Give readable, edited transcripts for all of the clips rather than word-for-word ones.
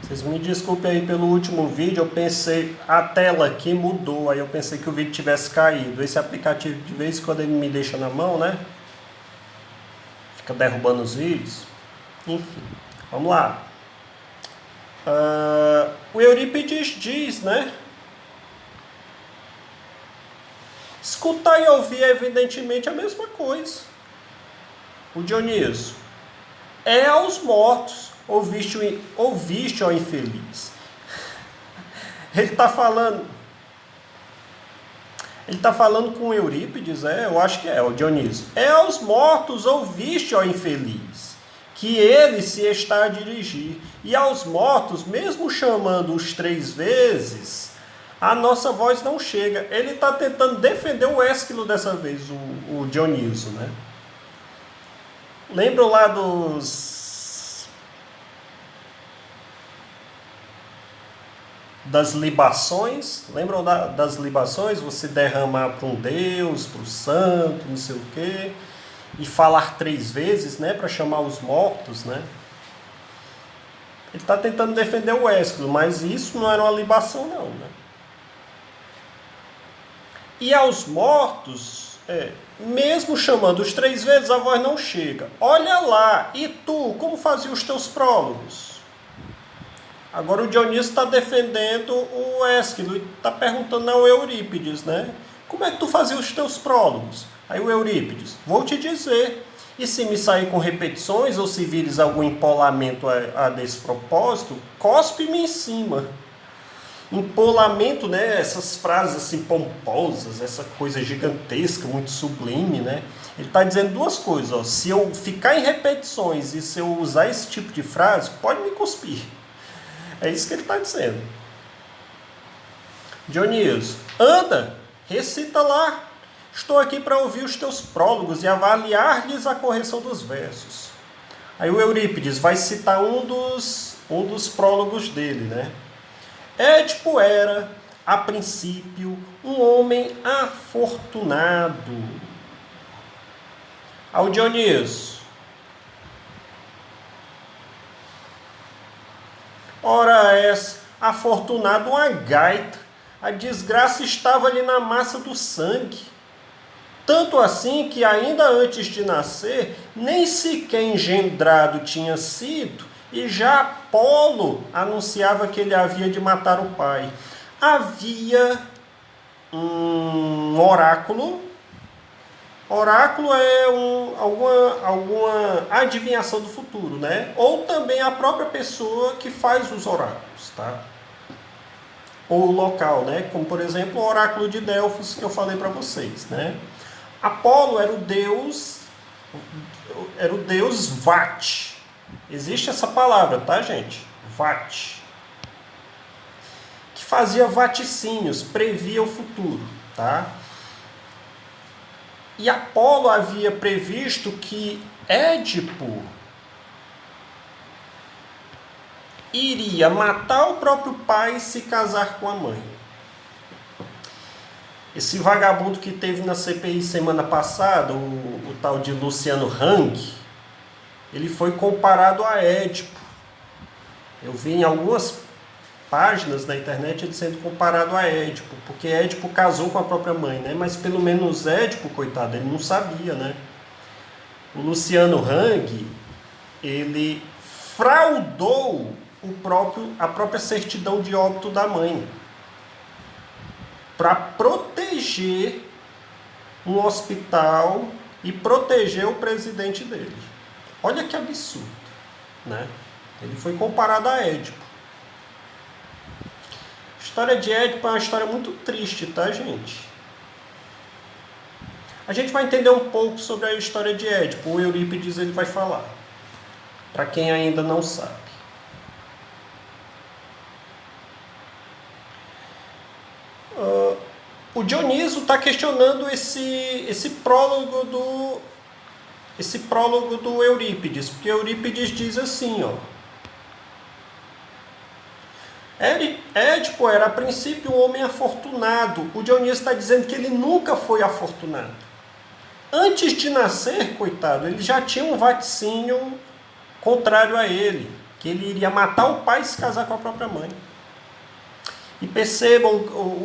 Vocês me desculpem aí pelo último vídeo, eu pensei, a tela aqui mudou, aí eu pensei que o vídeo tivesse caído. Esse aplicativo de vez em quando ele me deixa na mão, né? Fica derrubando os vídeos. Enfim, vamos lá. O Eurípides diz, né? Escutar e ouvir é evidentemente a mesma coisa. O Dionísio. É aos mortos, ouviste, ó infeliz. Ele está falando. Ele está falando com Eurípides, eu acho que é, o Dionísio. É aos mortos, ouviste, ó infeliz, que ele se está a dirigir. E aos mortos, mesmo chamando-os 3 vezes, a nossa voz não chega. Ele está tentando defender o Ésquilo dessa vez, o Dionísio, né? Lembram lá das libações? Lembram das libações? Você derramar para um Deus, para o santo, não sei o quê, e falar 3 vezes, né, para chamar os mortos, né? Ele está tentando defender o Ésquilo, mas isso não era uma libação, não, né? E aos mortos, mesmo chamando os 3 vezes, a voz não chega. Olha lá, e tu, como fazia os teus prólogos? Agora o Dionísio está defendendo o Ésquilo e está perguntando ao Eurípides, né? Como é que tu fazia os teus prólogos? Aí o Eurípides, vou te dizer. E se me sair com repetições ou se vires algum empolamento a desse propósito, cospe-me em cima. Empolamento, né? Essas frases assim pomposas, essa coisa gigantesca, muito sublime, né? Ele está dizendo 2 coisas, ó. Se eu ficar em repetições e se eu usar esse tipo de frase, pode me cuspir. É isso que ele está dizendo. Dionísio, anda, recita lá. Estou aqui para ouvir os teus prólogos e avaliar-lhes a correção dos versos. Aí o Eurípides vai citar um dos prólogos dele, né? Édipo era, a princípio, um homem afortunado. Ao Dionísio. Ora és afortunado uma gaita. A desgraça estava ali na massa do sangue. Tanto assim que ainda antes de nascer, nem sequer engendrado tinha sido, e já Apolo anunciava que ele havia de matar o pai. Havia um oráculo. Oráculo é alguma adivinhação do futuro, né? Ou também a própria pessoa que faz os oráculos, tá? Ou o local, né? Como por exemplo o oráculo de Delfos que eu falei para vocês, né? Apolo era o deus Vat. Existe essa palavra, tá, gente? Vat. Que fazia vaticínios, previa o futuro, tá? E Apolo havia previsto que Édipo iria matar o próprio pai e se casar com a mãe. Esse vagabundo que teve na CPI semana passada, o tal de Luciano Hang, ele foi comparado a Édipo. Eu vi em algumas páginas na internet ele sendo comparado a Édipo, porque Édipo casou com a própria mãe, né? Mas pelo menos Édipo, coitado, ele não sabia, né? O Luciano Hang, ele fraudou a própria certidão de óbito da mãe para proteger um hospital e proteger o presidente dele. Olha que absurdo, né? Ele foi comparado a Édipo. A história de Édipo é uma história muito triste, tá, gente? A gente vai entender um pouco sobre a história de Édipo. O Eurípides ele vai falar, para quem ainda não sabe. O Dionísio está questionando esse prólogo do Eurípides, porque Eurípides diz assim, ó. Édipo era a princípio um homem afortunado. O Dionísio está dizendo que ele nunca foi afortunado. Antes de nascer, coitado, ele já tinha um vaticínio contrário a ele. que ele iria matar o pai e se casar com a própria mãe. E percebam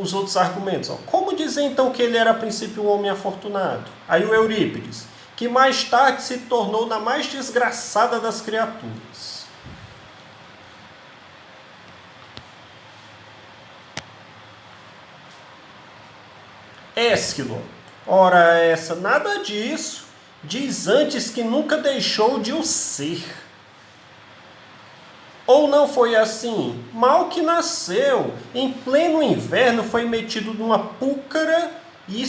os outros argumentos. Ó. Como dizer então que ele era a princípio um homem afortunado? Aí o Eurípides, que mais tarde se tornou na mais desgraçada das criaturas. Ésquilo, ora essa, nada disso, diz antes que nunca deixou de o ser. Ou não foi assim? Mal que nasceu, em pleno inverno foi metido numa púcara, e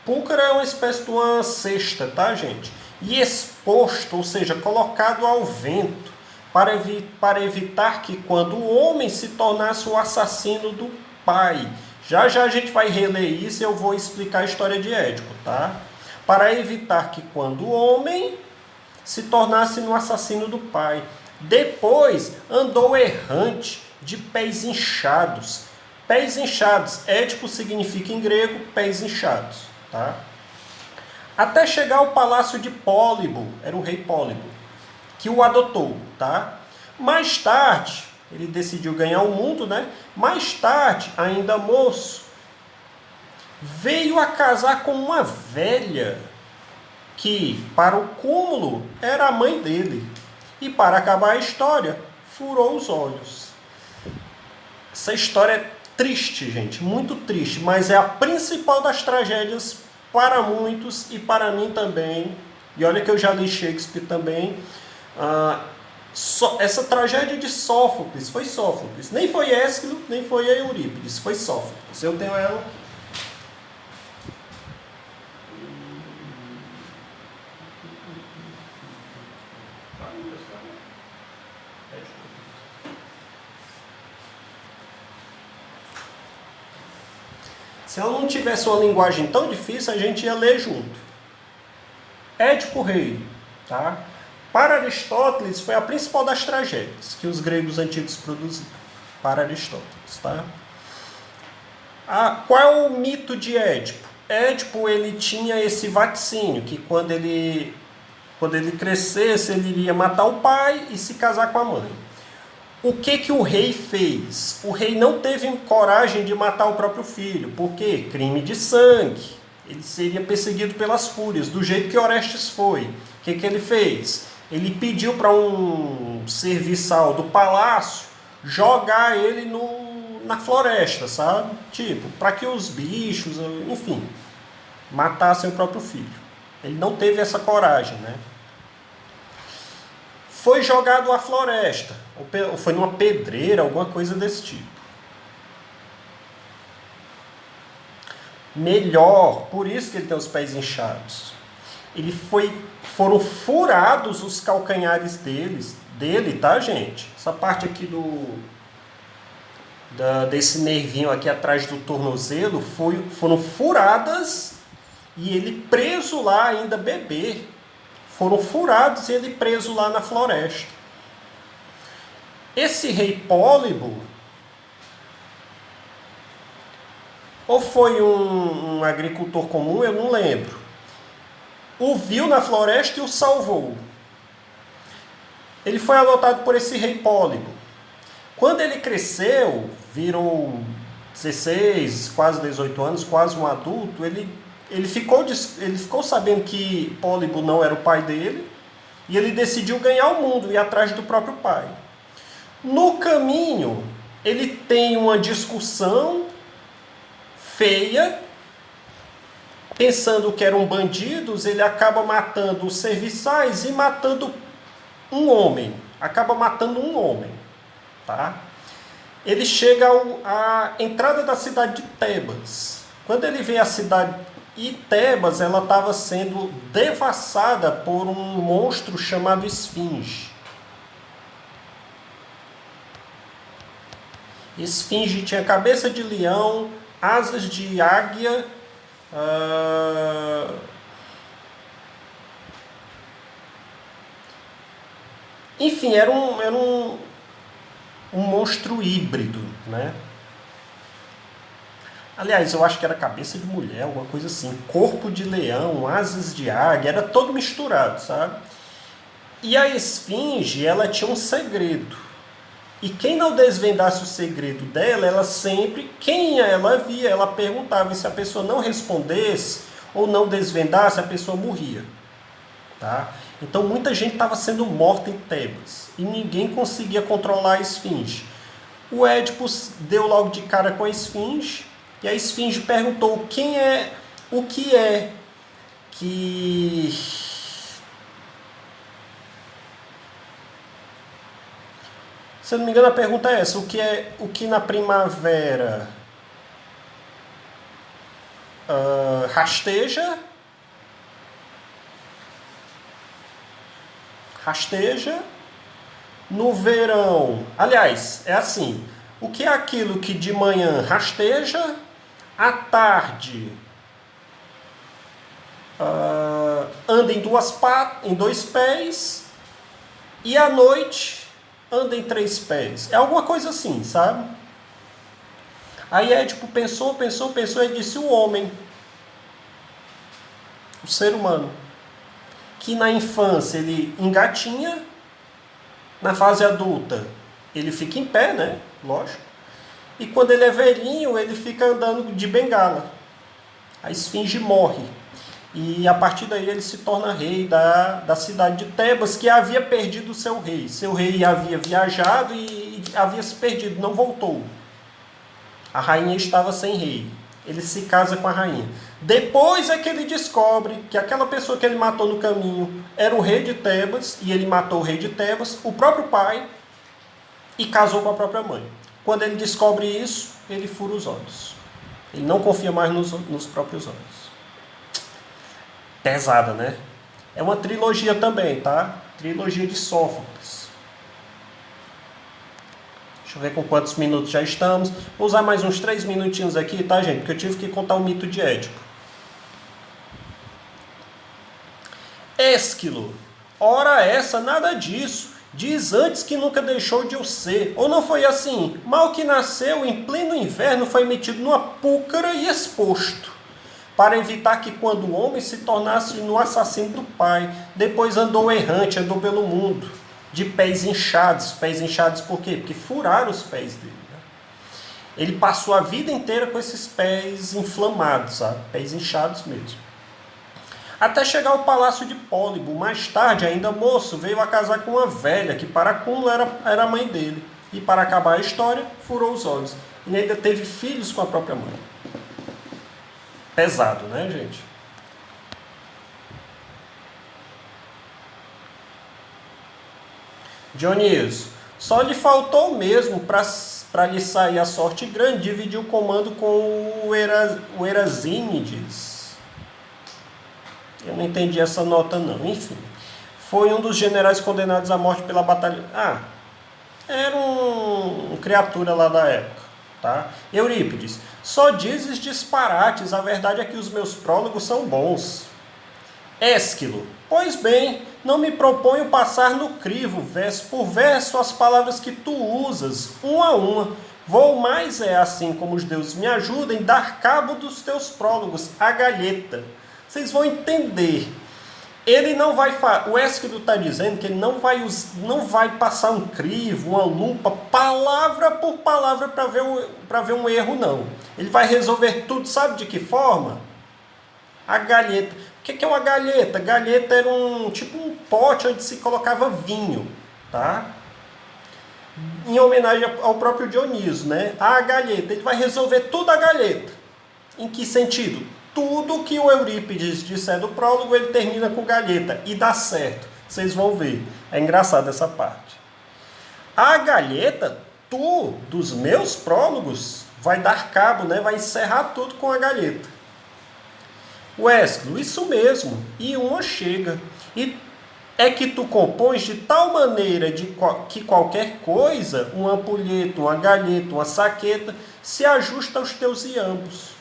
púcara é uma espécie de uma cesta, tá, gente? E exposto, ou seja, colocado ao vento, para evitar que quando o homem se tornasse o assassino do pai. Já já a gente vai reler isso e eu vou explicar a história de Édipo, tá? Para evitar que quando o homem se tornasse no assassino do pai. Depois andou errante, de pés inchados. Pés inchados, Édipo significa em grego pés inchados, tá? Até chegar ao palácio de Pólibo, era o rei Pólibo, que o adotou, tá? Mais tarde, ele decidiu ganhar o mundo, né? Mais tarde, ainda moço, veio a casar com uma velha, que, para o cúmulo, era a mãe dele. E para acabar a história, furou os olhos. Essa história é triste, gente, muito triste, mas é a principal das tragédias para muitos e para mim também. E olha que eu já li Shakespeare também. Essa tragédia de Sófocles, foi Sófocles. Nem foi Ésquilo, nem foi Eurípides, foi Sófocles. Eu tenho ela. Se ela não tivesse uma linguagem tão difícil, a gente ia ler junto. Édipo Rei, tá? Para Aristóteles, foi a principal das tragédias que os gregos antigos produziram. Para Aristóteles, tá? Qual é o mito de Édipo? Édipo, ele tinha esse vaticínio, que quando ele crescesse, ele iria matar o pai e se casar com a mãe. O que o rei fez? O rei não teve coragem de matar o próprio filho. Por quê? Crime de sangue. Ele seria perseguido pelas fúrias, do jeito que Orestes foi. O que ele fez? Ele pediu para um serviçal do palácio jogar ele na floresta, sabe? Tipo, para que os bichos, enfim, matassem o próprio filho. Ele não teve essa coragem, né? Foi jogado à floresta, ou foi numa pedreira, alguma coisa desse tipo. Melhor, por isso que ele tem os pés inchados. Foram furados os calcanhares dele, tá, gente? Essa parte aqui desse nervinho aqui atrás do tornozelo foram furadas e ele preso lá ainda bebê. Foram furados e ele preso lá na floresta. Esse rei Pólibo, ou foi um agricultor comum, eu não lembro, o viu na floresta e o salvou. Ele foi adotado por esse rei Pólibo. Quando ele cresceu, virou 16, quase 18 anos, quase um adulto, ele ficou sabendo que Pólibo não era o pai dele e ele decidiu ganhar o mundo e ir atrás do próprio pai. No caminho, ele tem uma discussão feia, pensando que eram bandidos, ele acaba matando os serviçais e matando um homem. Acaba matando um homem, tá? Ele chega à entrada da cidade de Tebas. Quando ele vê a cidade e Tebas, ela estava sendo devassada por um monstro chamado Esfinge. Esfinge tinha cabeça de leão, asas de águia, enfim, era um monstro híbrido, né? Aliás, eu acho que era cabeça de mulher, alguma coisa assim. Corpo de leão, asas de águia, era todo misturado, sabe? E a esfinge, ela tinha um segredo. E quem não desvendasse o segredo dela, ela sempre, quem ela via, ela perguntava. E se a pessoa não respondesse ou não desvendasse, a pessoa morria. Tá? Então muita gente estava sendo morta em Tebas. E ninguém conseguia controlar a esfinge. O Édipo deu logo de cara com a esfinge. E a esfinge perguntou quem é, o que é que... Se eu não me engano, a pergunta é essa: o que na primavera rasteja, no verão. Aliás, é assim: o que é aquilo que de manhã rasteja, à tarde anda em dois pés e à noite anda em três pés. É alguma coisa assim, sabe? Aí Édipo pensou e disse: o homem, o ser humano, que na infância ele engatinha, na fase adulta ele fica em pé, né? Lógico. E quando ele é velhinho, ele fica andando de bengala. A esfinge morre. E a partir daí ele se torna rei da cidade de Tebas, que havia perdido seu rei. Seu rei havia viajado e havia se perdido, não voltou. A rainha estava sem rei. Ele se casa com a rainha. Depois é que ele descobre que aquela pessoa que ele matou no caminho era o rei de Tebas, e ele matou o rei de Tebas, o próprio pai, e casou com a própria mãe. Quando ele descobre isso, ele fura os olhos. Ele não confia mais nos próprios olhos. Pesada, né? É uma trilogia também, tá? Trilogia de Sófocles. Deixa eu ver com quantos minutos já estamos. Vou usar mais uns 3 minutinhos aqui, tá, gente? Porque eu tive que contar o mito de Édipo. Ésquilo. Ora essa, nada disso. Diz antes que nunca deixou de o ser. Ou não foi assim? Mal que nasceu, em pleno inverno, foi metido numa púcara e exposto, para evitar que quando o homem se tornasse no assassino do pai. Depois andou errante, andou pelo mundo, de pés inchados. Pés inchados por quê? Porque furaram os pés dele. Né? Ele passou a vida inteira com esses pés inflamados, sabe? Pés inchados mesmo. Até chegar ao palácio de Pólibo. Mais tarde, ainda moço, veio a casar com uma velha, que para acúmulo era a mãe dele. E para acabar a história, furou os olhos. E ainda teve filhos com a própria mãe. Pesado, né, gente? Dionísio, só lhe faltou mesmo para lhe sair a sorte grande dividir o comando com o Erasínides. Eu não entendi essa nota não. Enfim, foi um dos generais condenados à morte pela batalha. Era um criatura lá da época, tá? Eurípides, só dizes disparates, a verdade é que os meus prólogos são bons. Ésquilo, pois bem, não me proponho passar no crivo, verso por verso, as palavras que tu usas, uma a uma. Vou mais assim como os deuses me ajudem, dar cabo dos teus prólogos, a galheta. Vocês vão entender. Ele não vai... O Ésquilo está dizendo que ele não vai passar um crivo, uma lupa, palavra por palavra para ver um erro, não. Ele vai resolver tudo, sabe de que forma? A galheta. O que é uma galheta? Galheta era tipo um pote onde se colocava vinho, tá? Em homenagem ao próprio Dioniso, né? A galheta. Ele vai resolver tudo a galheta. Em que sentido? Tudo que o Eurípides disser do prólogo, ele termina com galheta. E dá certo. Vocês vão ver. É engraçado essa parte. A galheta, dos meus prólogos, vai dar cabo, né? Vai encerrar tudo com a galheta. Ésquilo, isso mesmo. E uma chega. E é que tu compões de tal maneira que qualquer coisa, uma ampulheta, uma galheta, uma saqueta, se ajusta aos teus iambos.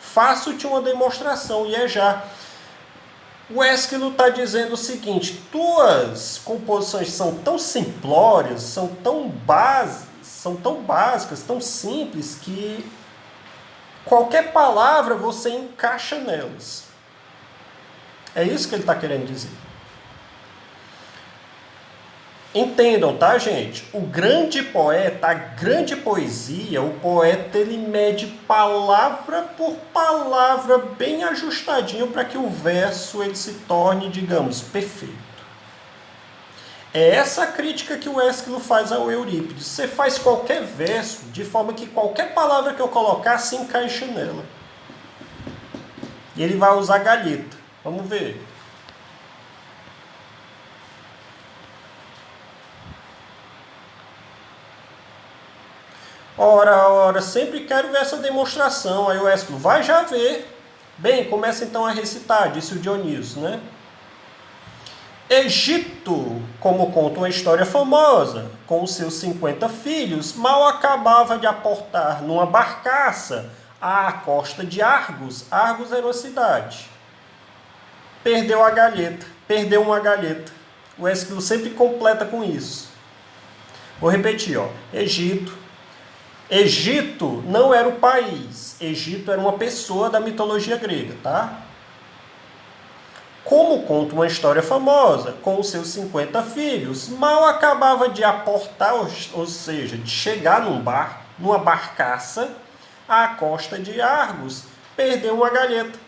Faço-te uma demonstração, e é já. O Ésquilo está dizendo o seguinte: tuas composições são tão simplórias, são tão básicas, tão simples, que qualquer palavra você encaixa nelas. É isso que ele está querendo dizer. Entendam, tá, gente? O grande poeta, a grande poesia, o poeta ele mede palavra por palavra bem ajustadinho para que o verso ele se torne, digamos, perfeito. É essa crítica que o Ésquilo faz ao Eurípides. Você faz qualquer verso de forma que qualquer palavra que eu colocar se encaixa nela. E ele vai usar galheta. Vamos ver. Ora, sempre quero ver essa demonstração. Aí o Ésquilo vai já ver. Bem, começa então a recitar, disse o Dionísio, né? Egito, como conta uma história famosa, com os seus 50 filhos, mal acabava de aportar numa barcaça à costa de Argos. Argos era uma cidade. Perdeu a galheta, perdeu uma galheta. O Ésquilo sempre completa com isso. Vou repetir, ó. Egito não era o país. Egito era uma pessoa da mitologia grega, tá? Como conta uma história famosa, com os seus 50 filhos, mal acabava de aportar, ou seja, de chegar numa barcaça à costa de Argos, perdeu uma galheta.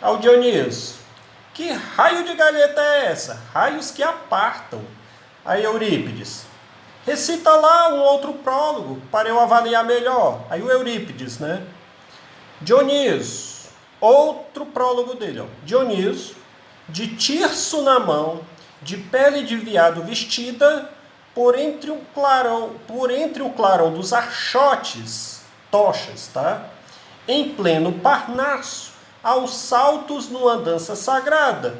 Ao Dionísio, que raio de galheta é essa? Raios que apartam. Aí Eurípides, recita lá um outro prólogo para eu avaliar melhor. Aí o Eurípides, né? Dionísio, outro prólogo dele, ó. Dionísio, de tirso na mão, de pele de veado vestida, por entre o clarão dos archotes, tochas, tá? Em pleno Parnasso, aos saltos numa dança sagrada.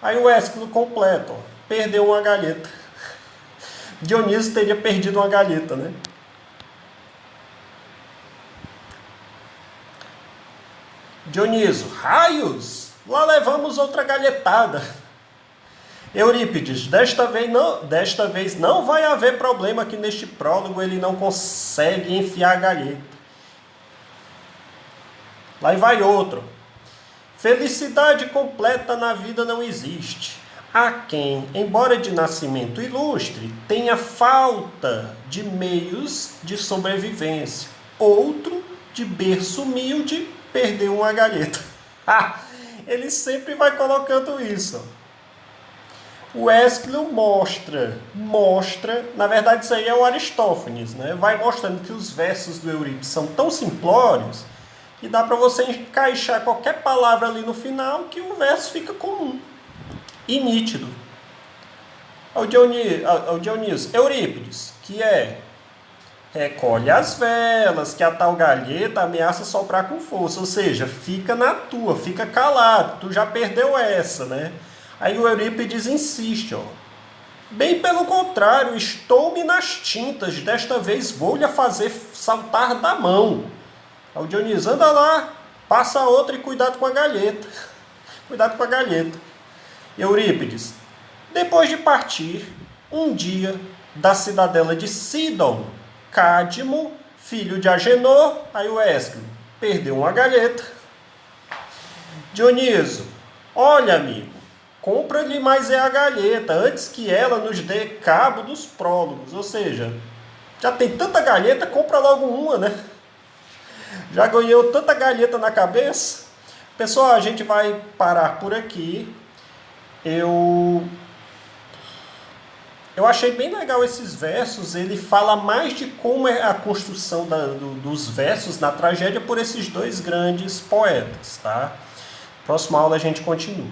Aí o Ésquilo completa, ó, perdeu uma galheta. Dionísio teria perdido uma galheta, né? Dionísio, raios! Lá levamos outra galhetada. Eurípides, desta vez não vai haver problema que neste prólogo ele não consegue enfiar a galheta. Lá vai outro. Felicidade completa na vida não existe. Há quem, embora de nascimento ilustre, tenha falta de meios de sobrevivência. Outro, de berço humilde, perdeu uma galheta. Ele sempre vai colocando isso. O Ésquilo mostra, na verdade isso aí é o Aristófanes, né? Vai mostrando que os versos do Eurípides são tão simplórios que dá para você encaixar qualquer palavra ali no final que o verso fica comum e nítido. Ao Dionísio, Eurípides, que é: recolhe as velas, que a tal galheta ameaça soprar com força. Ou seja, fica na tua, fica calado, tu já perdeu essa, né? Aí o Eurípides insiste, ó. Bem pelo contrário, estou-me nas tintas, desta vez vou-lhe fazer saltar da mão. Aí o Dionísio, anda lá, passa outra e cuidado com a galheta. Cuidado com a galheta. Eurípides, depois de partir, um dia, da cidadela de Sidon, Cadmo, filho de Agenor, aí o Ésquilo, perdeu uma galheta. Dionísio, olha, amigo, compra-lhe mais a galheta, antes que ela nos dê cabo dos prólogos. Ou seja, já tem tanta galheta, compra logo uma, né? Já ganhou tanta galheta na cabeça. Pessoal, a gente vai parar por aqui. Eu achei bem legal esses versos. Ele fala mais de como é a construção dos versos na tragédia por esses dois grandes poetas, tá? Próxima aula a gente continua.